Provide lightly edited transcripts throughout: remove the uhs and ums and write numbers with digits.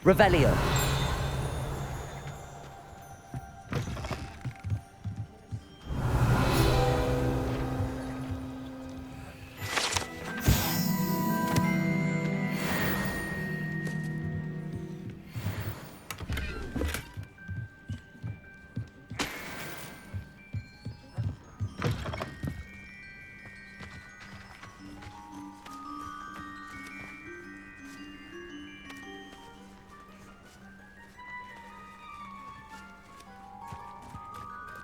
Revelio.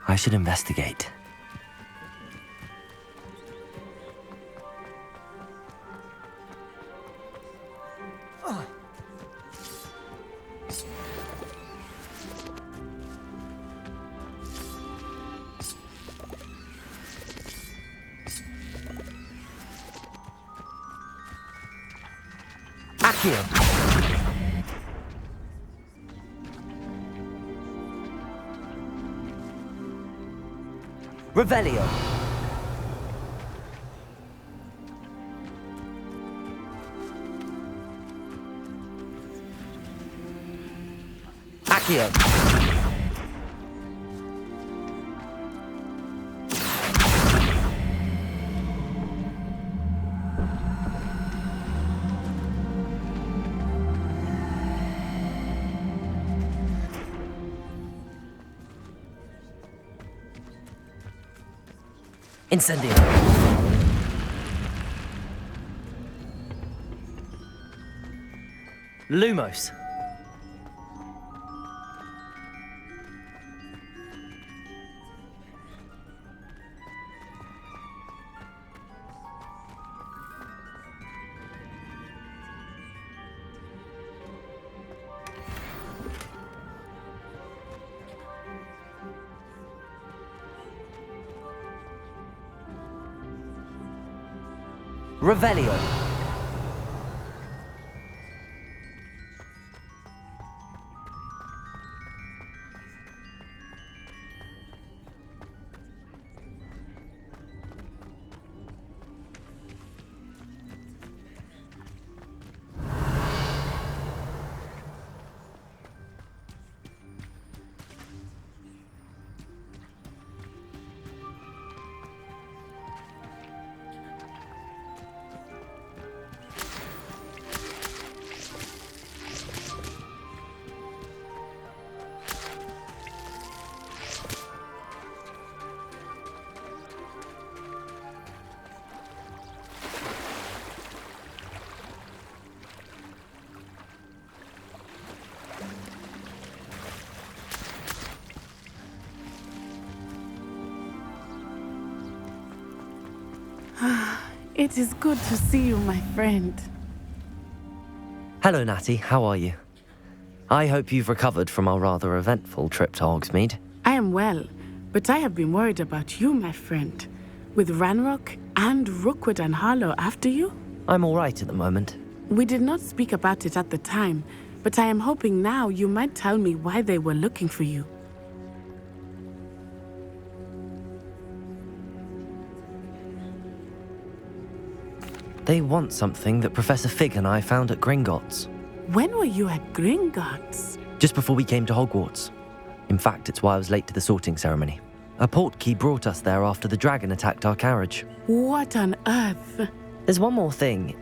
I should investigate. Accio. Revelio. Accio. Incendio. Lumos. Revelio. It is good to see you, my friend. Hello, Natty. How are you? I hope you've recovered from our rather eventful trip to Hogsmeade. I am well, but I have been worried about you, my friend. With Ranrock and Rookwood and Harlow after you? I'm all right at the moment. We did not speak about it at the time, but I am hoping now you might tell me why they were looking for you. They want something that Professor Fig and I found at Gringotts. When were you at Gringotts? Just before we came to Hogwarts. In fact, it's why I was late to the sorting ceremony. A portkey brought us there after the dragon attacked our carriage. What on earth? There's one more thing.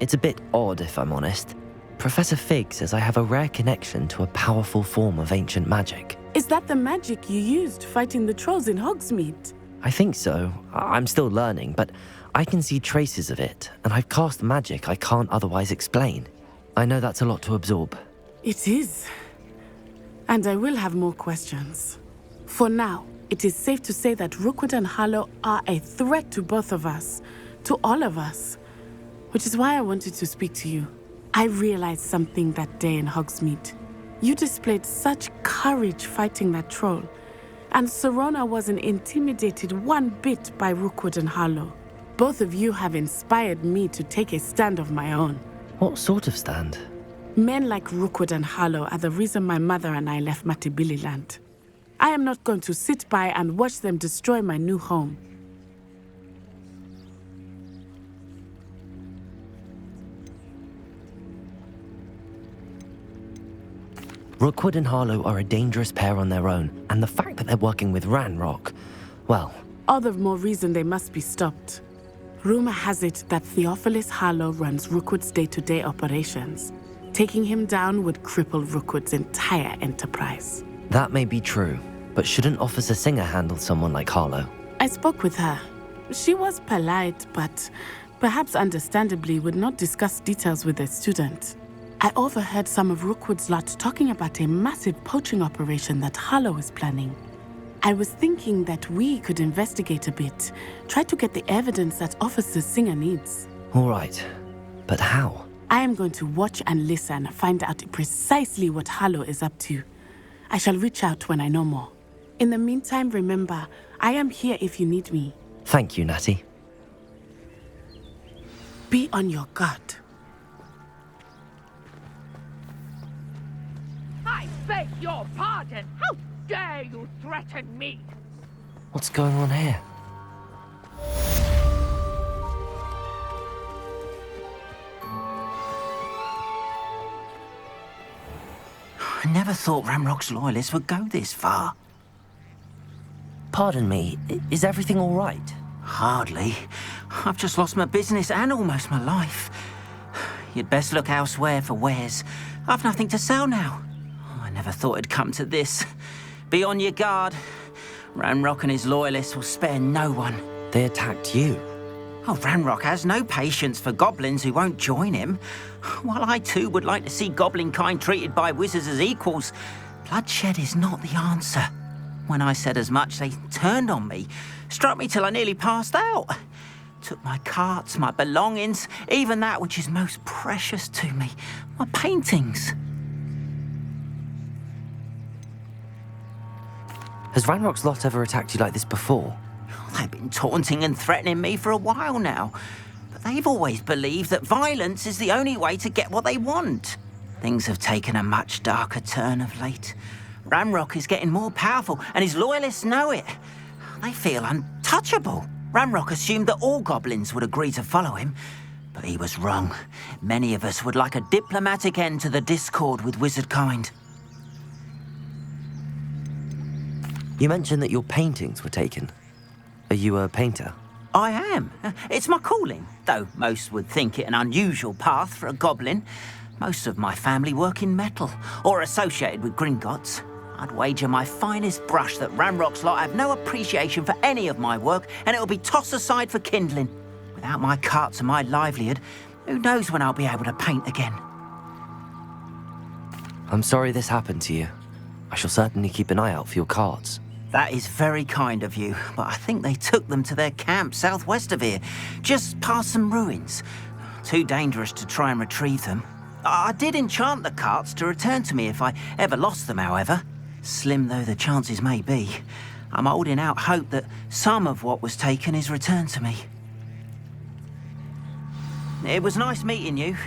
It's a bit odd, if I'm honest. Professor Fig says I have a rare connection to a powerful form of ancient magic. Is that the magic you used fighting the trolls in Hogsmeade? I think so. I'm still learning, but I can see traces of it, and I've cast magic I can't otherwise explain. I know that's a lot to absorb. It is. And I will have more questions. For now, it is safe to say that Rookwood and Harlow are a threat to both of us, to all of us, which is why I wanted to speak to you. I realized something that day in Hogsmeade. You displayed such courage fighting that troll, and Serona wasn't intimidated one bit by Rookwood and Harlow. Both of you have inspired me to take a stand of my own. What sort of stand? Men like Rookwood and Harlow are the reason my mother and I left Matabili land. I am not going to sit by and watch them destroy my new home. Rookwood and Harlow are a dangerous pair on their own, and the fact that they're working with Ranrock, well... All the more reason they must be stopped. Rumor has it that Theophilus Harlow runs Rookwood's day-to-day operations. Taking him down would cripple Rookwood's entire enterprise. That may be true, but shouldn't Officer Singer handle someone like Harlow? I spoke with her. She was polite, but perhaps understandably would not discuss details with a student. I overheard some of Rookwood's lot talking about a massive poaching operation that Harlow is planning. I was thinking that we could investigate a bit, try to get the evidence that Officer Singer needs. All right, but how? I am going to watch and listen, find out precisely what Harlow is up to. I shall reach out when I know more. In the meantime, remember, I am here if you need me. Thank you, Natty. Be on your guard. I beg your pardon! How dare you threaten me? What's going on here? I never thought Ranrock's loyalists would go this far. Pardon me, is everything all right? Hardly. I've just lost my business and almost my life. You'd best look elsewhere for wares. I've nothing to sell now. I never thought it'd come to this. Be on your guard. Ranrock and his loyalists will spare no one. They attacked you. Oh, Ranrock has no patience for goblins who won't join him. While I too would like to see goblin kind treated by wizards as equals, bloodshed is not the answer. When I said as much, they turned on me, struck me till I nearly passed out. Took my carts, my belongings, even that which is most precious to me, my paintings. Has Ranrock's lot ever attacked you like this before? They've been taunting and threatening me for a while now, but they've always believed that violence is the only way to get what they want. Things have taken a much darker turn of late. Ranrock is getting more powerful, and his loyalists know it. They feel untouchable. Ranrock assumed that all goblins would agree to follow him, but he was wrong. Many of us would like a diplomatic end to the discord with wizard kind. You mentioned that your paintings were taken. Are you a painter? I am. It's my calling, though most would think it an unusual path for a goblin. Most of my family work in metal, or associated with Gringotts. I'd wager my finest brush that Ranrock's lot have no appreciation for any of my work, and it'll be tossed aside for kindling. Without my carts and my livelihood, who knows when I'll be able to paint again. I'm sorry this happened to you. I shall certainly keep an eye out for your carts. That is very kind of you, but I think they took them to their camp southwest of here, just past some ruins. Too dangerous to try and retrieve them. I did enchant the carts to return to me if I ever lost them, however. Slim though the chances may be, I'm holding out hope that some of what was taken is returned to me. It was nice meeting you.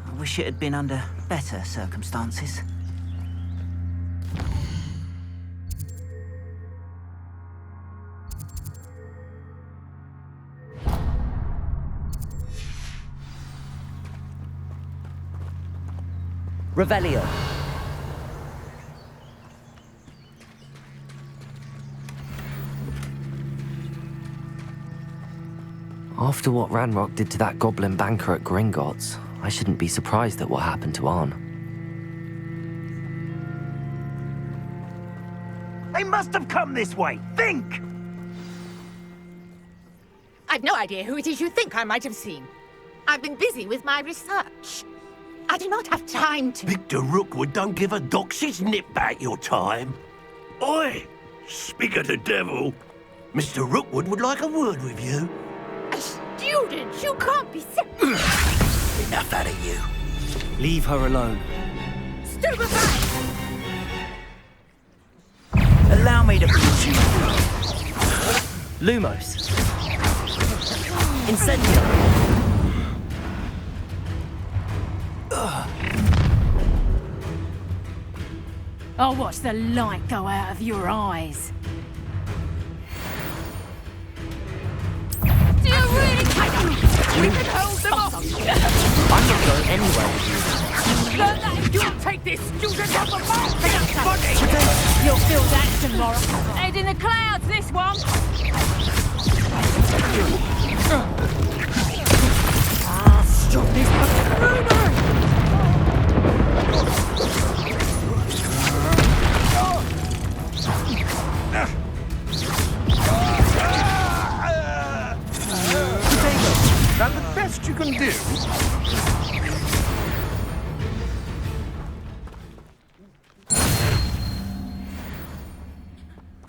I wish it had been under better circumstances. Revelio. After what Ranrock did to that goblin banker at Gringotts, I shouldn't be surprised at what happened to Arn. They must have come this way. Think! I've no idea who it is you think I might have seen. I've been busy with my research. I do not have time to... Victor Rookwood don't give a doxy's nip back your time. Oi! Speak of the devil. Mr. Rookwood would like a word with you. A student? You can't be Enough out of you. Leave her alone. stupefied! Allow me to put you... Lumos. Incendio. I'll watch the light go out of your eyes. Do you really think we can hold them off? I'm not going anywhere with you. Learn that if you'll take this student off the back! You'll feel that tomorrow. Head in the clouds, this one! Stop this buffoonery! That the best you can do?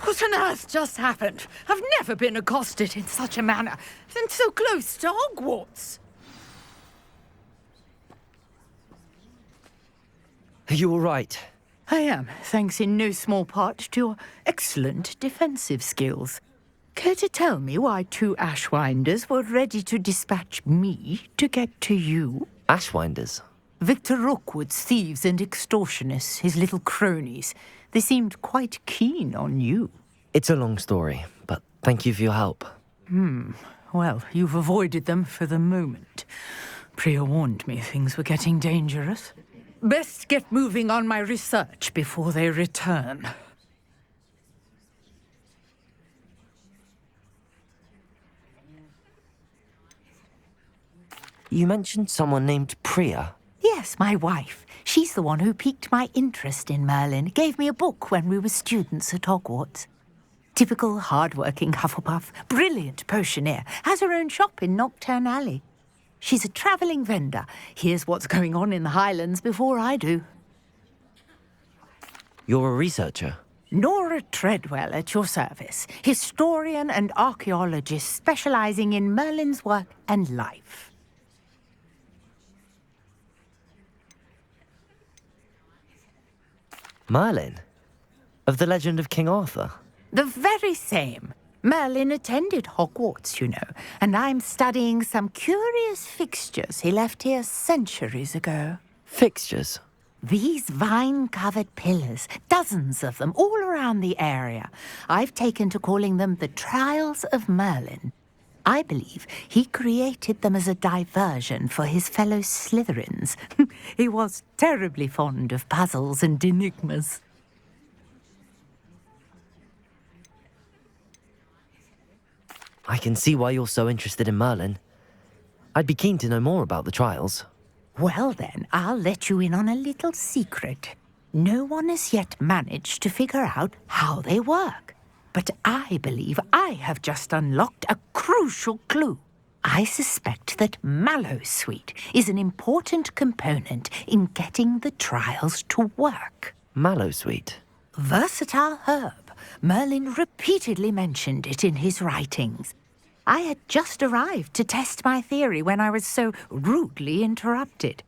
What on earth just happened? I've never been accosted in such a manner, and so close to Hogwarts. Are you all right? I am, thanks in no small part to your excellent defensive skills. Care to tell me why 2 Ashwinders were ready to dispatch me to get to you? Ashwinders? Victor Rookwood's thieves and extortionists, his little cronies. They seemed quite keen on you. It's a long story, but thank you for your help. Well, you've avoided them for the moment. Priya warned me things were getting dangerous. Best get moving on my research before they return. You mentioned someone named Priya. Yes, my wife. She's the one who piqued my interest in Merlin. Gave me a book when we were students at Hogwarts. Typical hard-working Hufflepuff, brilliant potioneer, has her own shop in Nocturne Alley. She's a travelling vendor. Hears what's going on in the Highlands before I do. You're a researcher? Nora Treadwell at your service. Historian and archaeologist specialising in Merlin's work and life. Merlin? Of the legend of King Arthur? The very same. Merlin attended Hogwarts, you know, and I'm studying some curious fixtures he left here centuries ago. Fixtures? These vine-covered pillars, dozens of them, all around the area. I've taken to calling them the Trials of Merlin. I believe he created them as a diversion for his fellow Slytherins. He was terribly fond of puzzles and enigmas. I can see why you're so interested in Merlin. I'd be keen to know more about the trials. Well then, I'll let you in on a little secret. No one has yet managed to figure out how they work. But I believe I have just unlocked a crucial clue. I suspect that Mallowsweet is an important component in getting the trials to work. Mallowsweet? Versatile herb. Merlin repeatedly mentioned it in his writings. I had just arrived to test my theory when I was so rudely interrupted.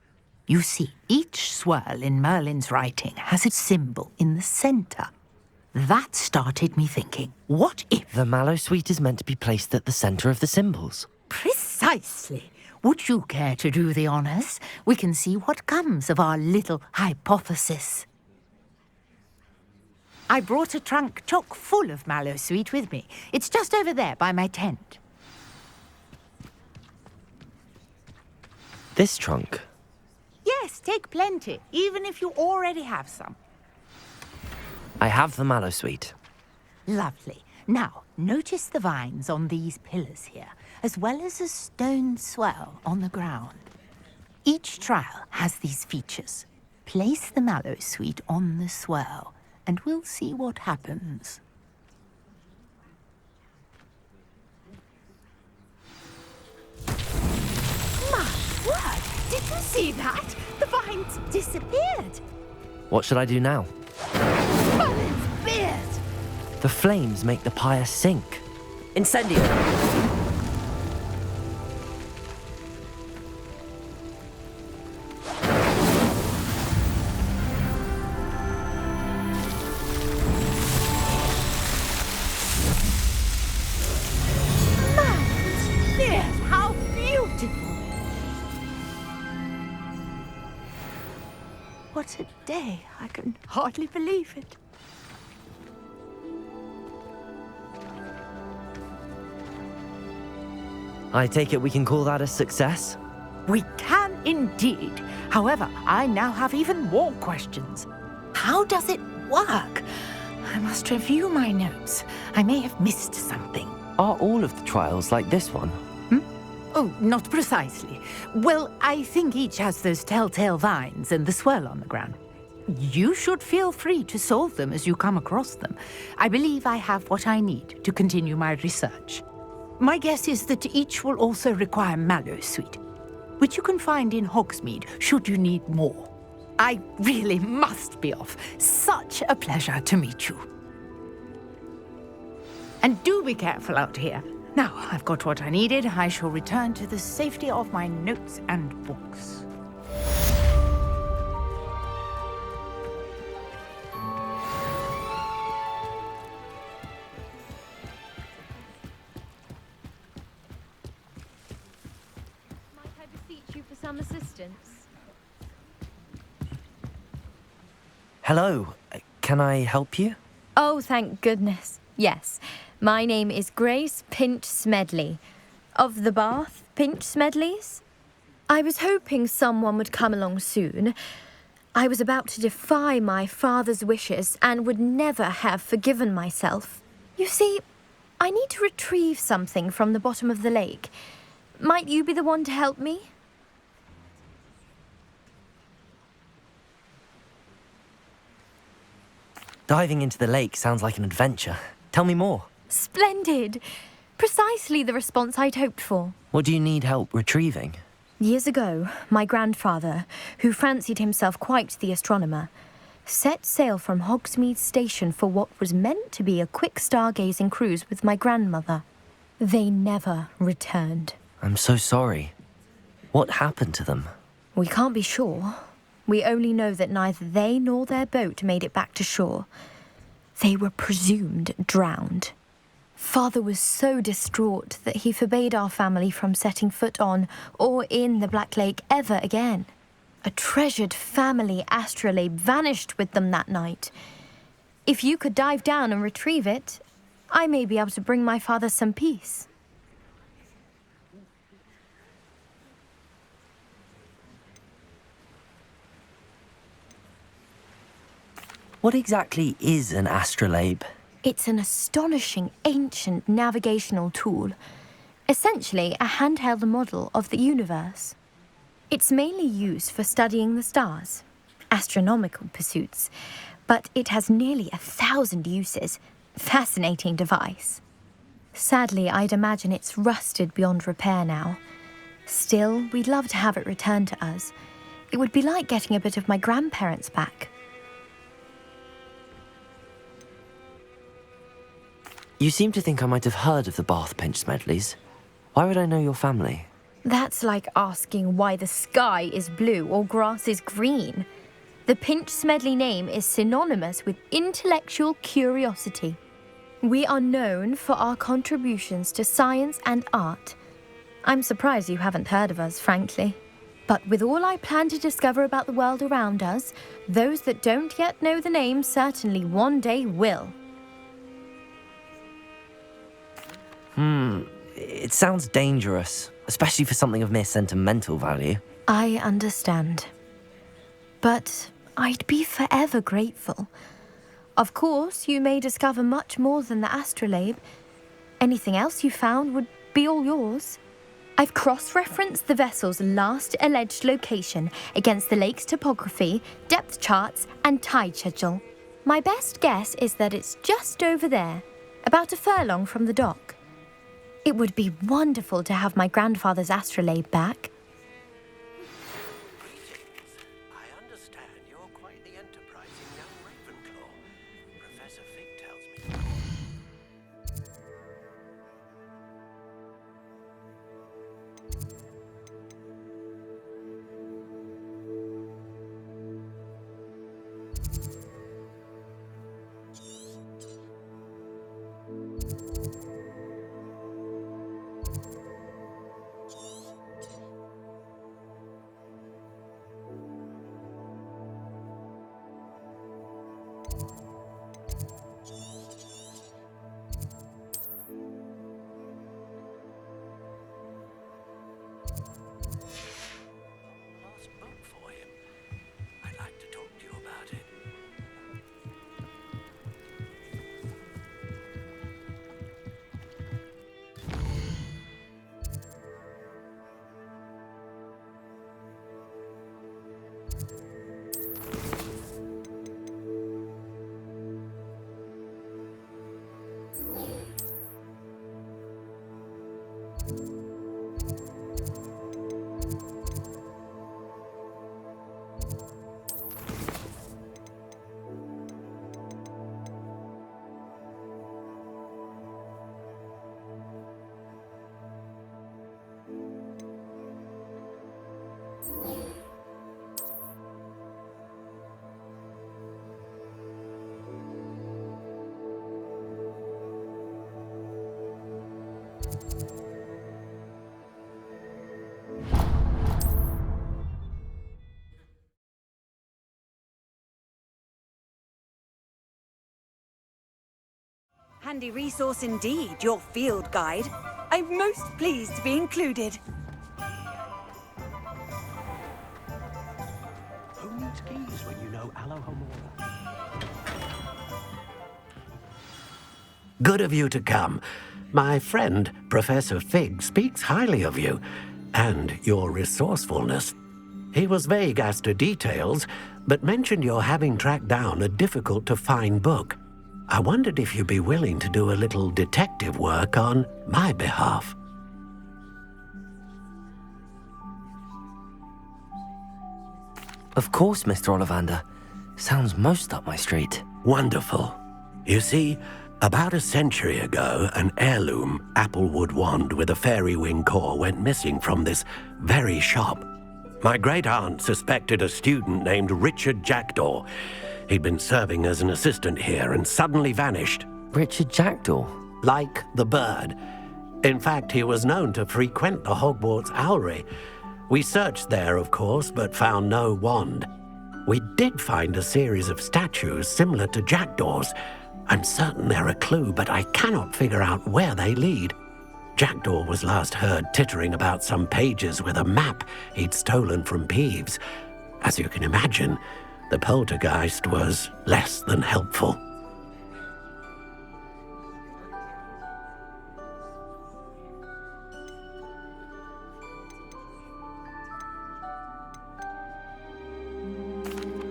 You see, each swirl in Merlin's writing has a symbol in the centre. That started me thinking, what if... The Mallowsweet is meant to be placed at the centre of the symbols. Precisely. Would you care to do the honours? We can see what comes of our little hypothesis. I brought a trunk chock full of Mallowsweet with me. It's just over there by my tent. This trunk? Yes, take plenty, even if you already have some. I have the Mallowsweet. Lovely. Now, notice the vines on these pillars here, as well as a stone swell on the ground. Each trial has these features. Place the Mallowsweet on the swell, and we'll see what happens. My word! Did you see that? The vines disappeared. What should I do now? Merlin's beard! The flames make the pyre sink. Incendio. Merlin's beard! How beautiful! What a day. I can hardly believe it. I take it we can call that a success? We can indeed. However, I now have even more questions. How does it work? I must review my notes. I may have missed something. Are all of the trials like this one? Oh, not precisely. Well, I think each has those telltale vines and the swirl on the ground. You should feel free to solve them as you come across them. I believe I have what I need to continue my research. My guess is that each will also require mallow sweet, which you can find in Hogsmeade should you need more. I really must be off. Such a pleasure to meet you. And do be careful out here. Now, I've got what I needed. I shall return to the safety of my notes and books. Might I beseech you for some assistance? Hello, can I help you? Oh, thank goodness. Yes. My name is Grace Pinch Smedley, of the Bath Pinch Smedleys. I was hoping someone would come along soon. I was about to defy my father's wishes and would never have forgiven myself. You see, I need to retrieve something from the bottom of the lake. Might you be the one to help me? Diving into the lake sounds like an adventure. Tell me more. Splendid! Precisely the response I'd hoped for. What do you need help retrieving? Years ago, my grandfather, who fancied himself quite the astronomer, set sail from Hogsmeade Station for what was meant to be a quick stargazing cruise with my grandmother. They never returned. I'm so sorry. What happened to them? We can't be sure. We only know that neither they nor their boat made it back to shore. They were presumed drowned. Father was so distraught that he forbade our family from setting foot on or in the Black Lake ever again. A treasured family astrolabe vanished with them that night. If you could dive down and retrieve it, I may be able to bring my father some peace. What exactly is an astrolabe? It's an astonishing ancient navigational tool, essentially a handheld model of the universe. It's mainly used for studying the stars, astronomical pursuits, but it has nearly 1,000 uses. Fascinating device. Sadly, I'd imagine it's rusted beyond repair now. Still, we'd love to have it returned to us. It would be like getting a bit of my grandparents back. You seem to think I might have heard of the Bath Pinch Smedleys. Why would I know your family? That's like asking why the sky is blue or grass is green. The Pinch Smedley name is synonymous with intellectual curiosity. We are known for our contributions to science and art. I'm surprised you haven't heard of us, frankly. But with all I plan to discover about the world around us, those that don't yet know the name certainly one day will. It sounds dangerous, especially for something of mere sentimental value. I understand. But I'd be forever grateful. Of course, you may discover much more than the astrolabe. Anything else you found would be all yours. I've cross-referenced the vessel's last alleged location against the lake's topography, depth charts, and tide schedule. My best guess is that it's just over there, about a furlong from the dock. It would be wonderful to have my grandfather's astrolabe back. I understand you're quite the enterprising young Ravenclaw. Professor Fig tells me. Handy resource indeed, your field guide. I'm most pleased to be included. Who needs keys when you know Alohomora? Good of you to come. My friend, Professor Fig, speaks highly of you and your resourcefulness. He was vague as to details, but mentioned your having tracked down a difficult-to-find book. I wondered if you'd be willing to do a little detective work on my behalf. Of course, Mr. Ollivander. Sounds most up my street. Wonderful. You see, about a century ago, an heirloom applewood wand with a fairy wing core went missing from this very shop. My great-aunt suspected a student named Richard Jackdaw. He'd been serving as an assistant here and suddenly vanished. Richard Jackdaw? Like the bird. In fact, he was known to frequent the Hogwarts Owlery. We searched there, of course, but found no wand. We did find a series of statues similar to Jackdaw's. I'm certain they're a clue, but I cannot figure out where they lead. Jackdaw was last heard tittering about some pages with a map he'd stolen from Peeves. As you can imagine, the poltergeist was less than helpful.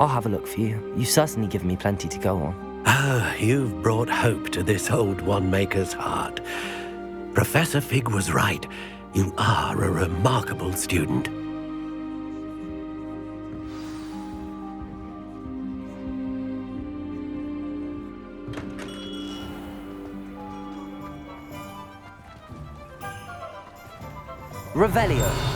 I'll have a look for you. You've certainly given me plenty to go on. Ah, you've brought hope to this old one-maker's heart. Professor Fig was right. You are a remarkable student. Revelio.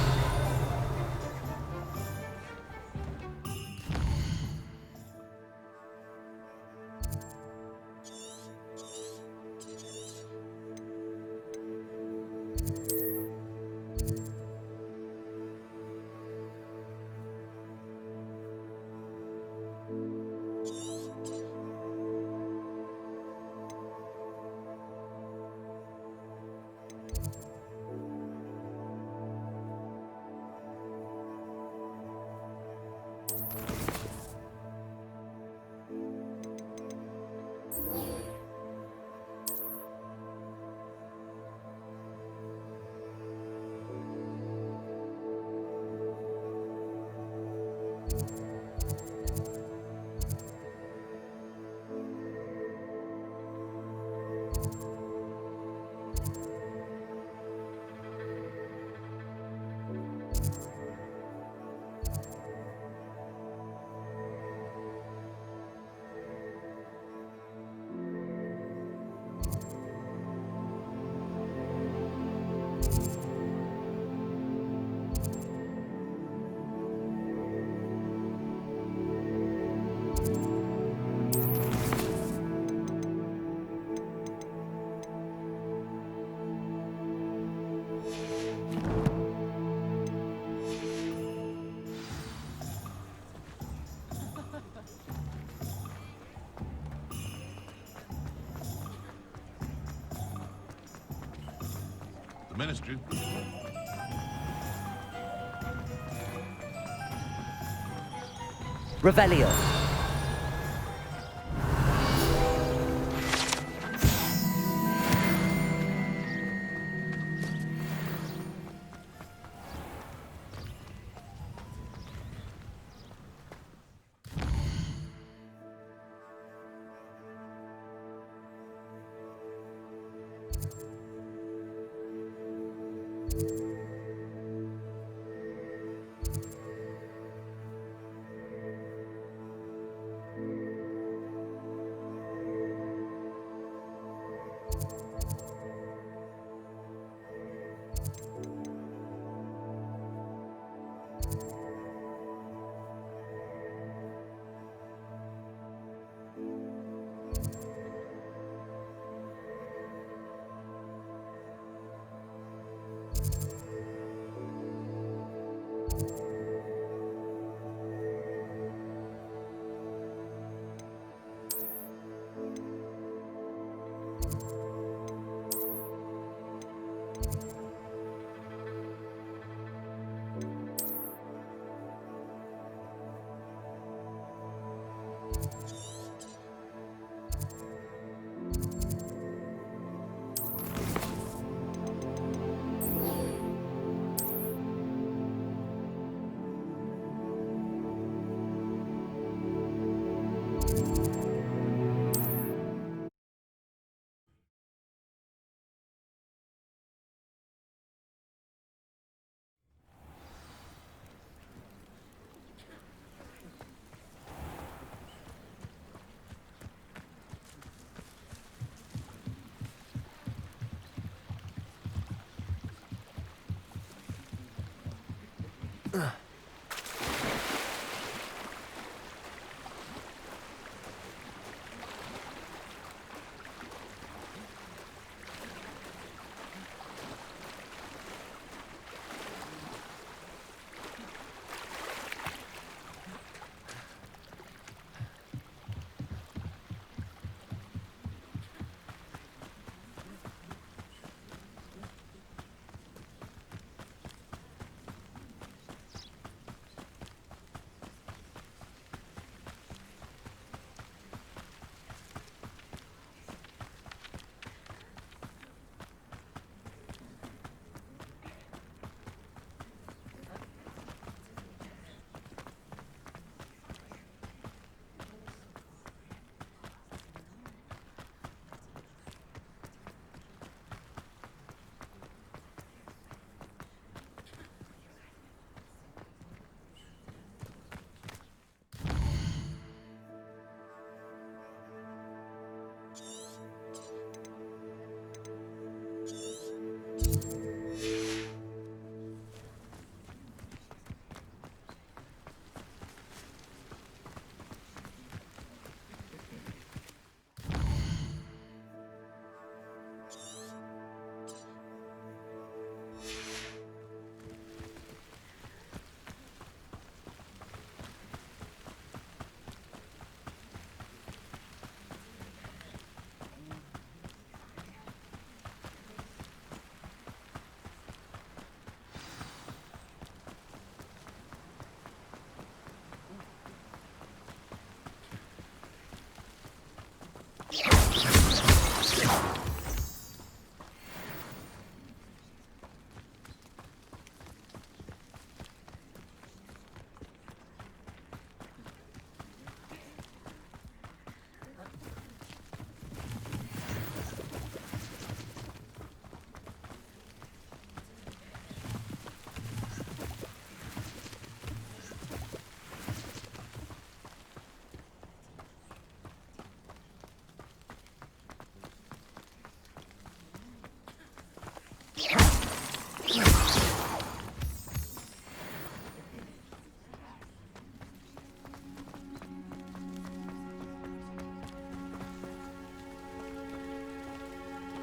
Ministry. Revelio.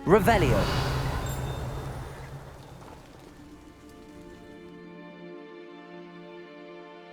Revelio.